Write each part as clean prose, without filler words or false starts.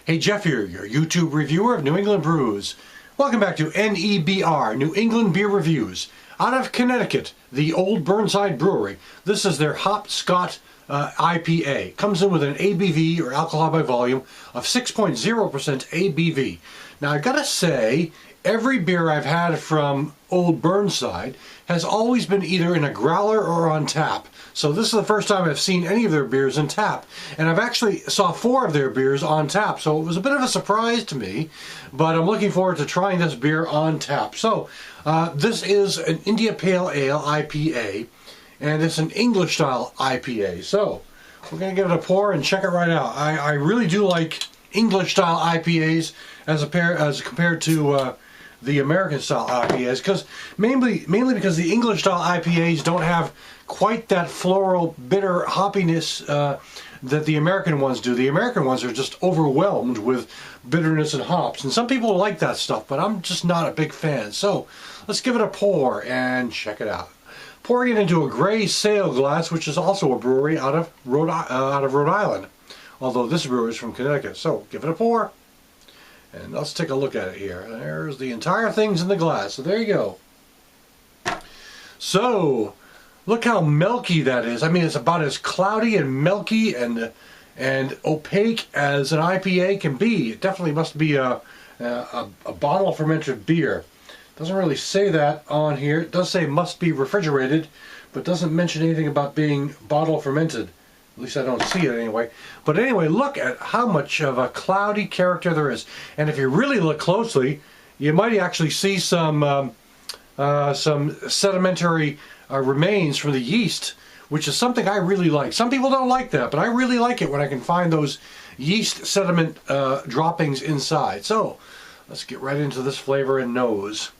Hey, Jeff here, your YouTube reviewer of New England brews. Welcome back to NEBR, New England Beer Reviews. Out of Connecticut, the Olde Burnside Brewery. This is their Hop't Scot IPA. Comes in with an ABV, or alcohol by volume, of 6.0% ABV. Now, I gotta say, every beer I've had from Olde Burnside has always been either in a growler or on tap. So this is the first time I've seen any of their beers in tap. And I've actually saw 4 of their beers on tap. So it was a bit of a surprise to me, but I'm looking forward to trying this beer on tap. So this is an India Pale Ale IPA, and it's an English style IPA. So we're gonna give it a pour and check it right out. I really do like English style IPAs as compared to the American style IPAs, because mainly because the English style IPAs don't have quite that floral bitter hoppiness that the American ones do. The American ones are just overwhelmed with bitterness and hops, and some people like that stuff, but I'm just not a big fan. So let's give it a pour and check it out. Pouring it into a gray sail glass, which is also a brewery out of Rhode Island, although this brewery is from Connecticut. So give it a pour. And let's take a look at it here. There's the entire thing's in the glass. So there you go. So look how milky that is. I mean, it's about as cloudy and milky and opaque as an IPA can be. It definitely must be a bottle fermented beer. Doesn't really say that on here. It does say must be refrigerated, but doesn't mention anything about being bottle fermented. At least I don't see it anyway. But anyway, look at how much of a cloudy character there is. And if you really look closely, you might actually see some sedimentary remains from the yeast, which is something I really like. Some people don't like that, but I really like it when I can find those yeast sediment droppings inside. So let's get right into this flavor and nose.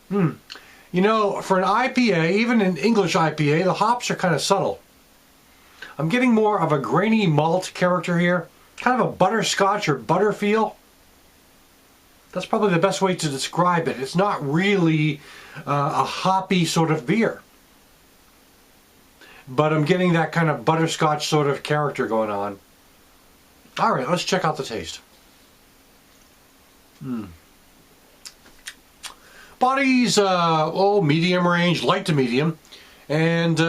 You know, for an IPA, even an English IPA, the hops are kind of subtle. I'm getting more of a grainy malt character here, kind of a butterscotch or butter feel. That's probably the best way to describe it. It's not really a hoppy sort of beer, but I'm getting that kind of butterscotch sort of character going on. All right, let's check out the taste. Body's medium range, light to medium, and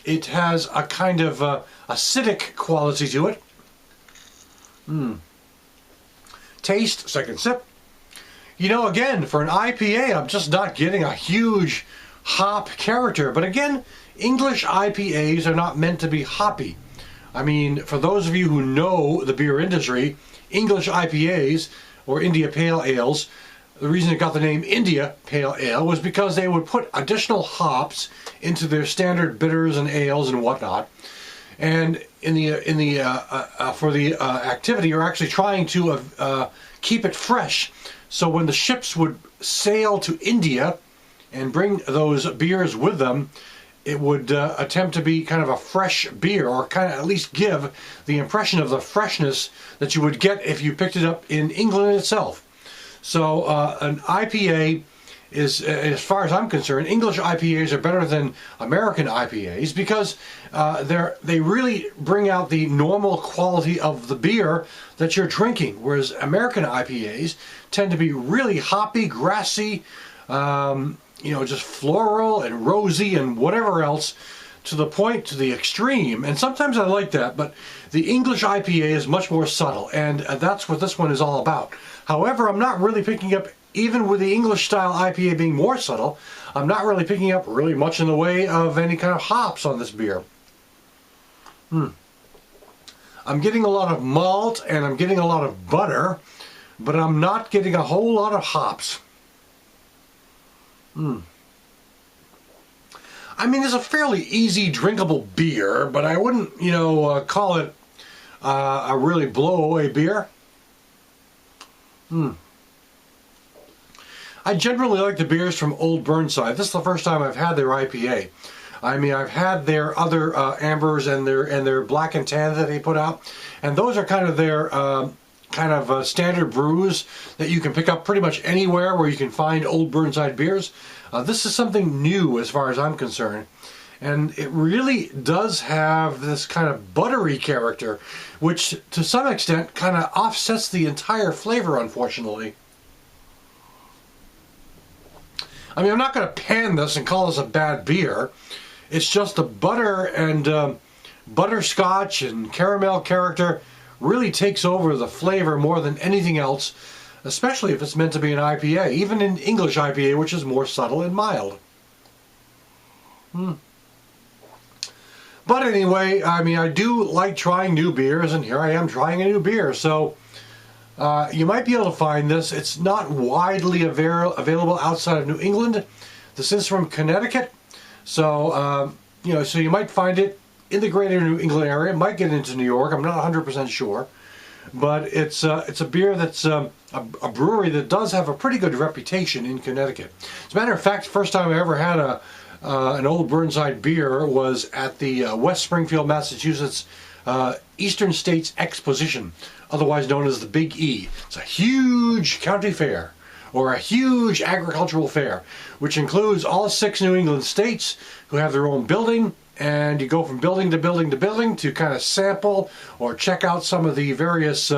it has a kind of acidic quality to it. Taste, second sip. You know, again, for an IPA, I'm just not getting a huge hop character. But again, English IPAs are not meant to be hoppy. I mean, for those of you who know the beer industry, English IPAs, or India Pale Ales, the reason it got the name India Pale Ale was because they would put additional hops into their standard bitters and ales and whatnot. And for the activity, you're actually trying to keep it fresh. So when the ships would sail to India and bring those beers with them, it would attempt to be kind of a fresh beer, or kind of at least give the impression of the freshness that you would get if you picked it up in England itself. So an IPA is, as far as I'm concerned, English IPAs are better than American IPAs because they really bring out the normal quality of the beer that you're drinking, whereas American IPAs tend to be really hoppy, grassy, you know, just floral and rosy and whatever else, to the extreme. And sometimes I like that, but the English IPA is much more subtle, and that's what this one is all about. However, I'm not really picking up, even with the English style IPA being more subtle, I'm not really picking up really much in the way of any kind of hops on this beer. I'm getting a lot of malt and I'm getting a lot of butter, but I'm not getting a whole lot of hops. I mean, it's a fairly easy drinkable beer, but I wouldn't, you know, call it a really blow-away beer. I generally like the beers from Olde Burnside. This is the first time I've had their IPA. I mean, I've had their other ambers and their black and tan that they put out, and those are kind of their standard brews that you can pick up pretty much anywhere where you can find Olde Burnside beers. This is something new as far as I'm concerned, And it really does have this kind of buttery character, which to some extent kind of offsets the entire flavor, unfortunately. I mean, I'm not going to pan this and call this a bad beer. It's just the butter and butterscotch and caramel character really takes over the flavor more than anything else, especially if it's meant to be an IPA, even an English IPA, which is more subtle and mild. But anyway, I mean, I do like trying new beers, and here I am trying a new beer. So you might be able to find this. It's not widely available outside of New England. This is from Connecticut. So, so you might find it in the greater New England area. It might get into New York. I'm not 100% sure. But it's a beer that's a brewery that does have a pretty good reputation in Connecticut. As a matter of fact, the first time I ever had an Olde Burnside beer was at the West Springfield, Massachusetts Eastern States Exposition, otherwise known as the Big E. It's a huge county fair, or a huge agricultural fair, which includes all 6 New England states who have their own building, and you go from building to building to building to kind of sample or check out some of the various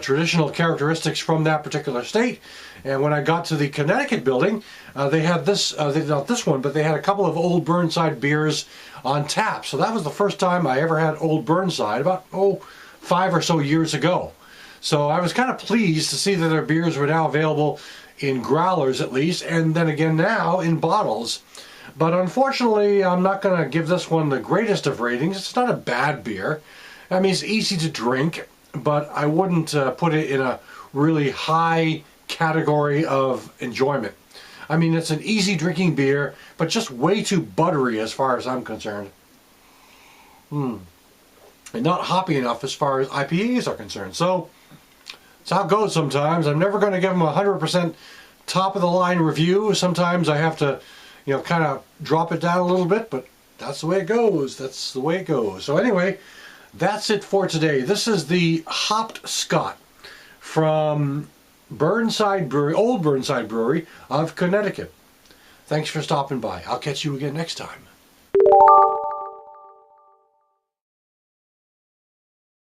traditional characteristics from that particular state. And when I got to the Connecticut building, they had this, not this one, but they had a couple of Olde Burnside beers on tap. So that was the first time I ever had Olde Burnside, about 5 or so years ago. So I was kind of pleased to see that their beers were now available in growlers at least, and then again now in bottles. But unfortunately, I'm not going to give this one the greatest of ratings. It's not a bad beer. I mean, it's easy to drink, but I wouldn't put it in a really high category of enjoyment. I mean, it's an easy drinking beer, but just way too buttery as far as I'm concerned. And not hoppy enough as far as IPAs are concerned. So, that's how it goes sometimes. I'm never going to give them a 100% top of the line review. Sometimes I have to, kind of drop it down a little bit, but that's the way it goes. That's the way it goes. So anyway, that's it for today. This is the Hop't Scot from Burnside Brewery, Olde Burnside Brewery of Connecticut. Thanks for stopping by. I'll catch you again next time.